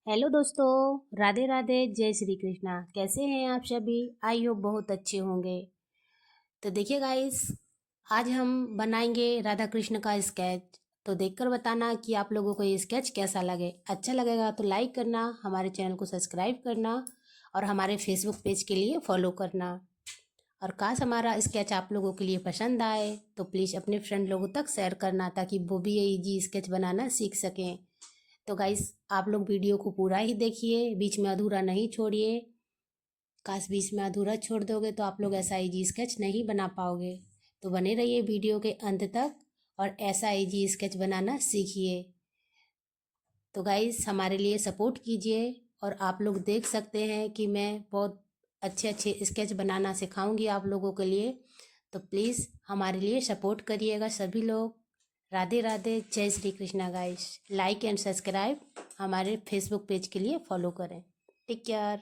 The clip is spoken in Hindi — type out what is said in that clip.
हेलो दोस्तों, राधे राधे, जय श्री कृष्णा। कैसे हैं आप सभी? आई होप बहुत अच्छे होंगे। तो देखिए गाइस, आज हम बनाएंगे राधा कृष्ण का स्केच। तो देखकर बताना कि आप लोगों को ये स्केच कैसा लगे। अच्छा लगेगा तो लाइक करना, हमारे चैनल को सब्सक्राइब करना और हमारे फेसबुक पेज के लिए फॉलो करना। और काश हमारा स्केच आप लोगों के लिए पसंद आए तो प्लीज़ अपने फ्रेंड लोगों तक शेयर करना, ताकि वो भी ये इजी स्केच बनाना सीख सकें। तो गाइस, आप लोग वीडियो को पूरा ही देखिए, बीच में अधूरा नहीं छोड़िए। काश बीच में अधूरा छोड़ दोगे तो आप लोग ऐसा इजी स्केच नहीं बना पाओगे। तो बने रहिए वीडियो के अंत तक और ऐसा इजी स्केच बनाना सीखिए। तो गाइस, हमारे लिए सपोर्ट कीजिए। और आप लोग देख सकते हैं कि मैं बहुत अच्छे अच्छे स्केच बनाना सिखाऊंगी आप लोगों के लिए। तो प्लीज़ हमारे लिए सपोर्ट करिएगा सभी लोग। Radhe Radhe, Jai Shri Krishna guys. Like and subscribe हमारे फेसबुक पेज के लिए फॉलो करें। Take care.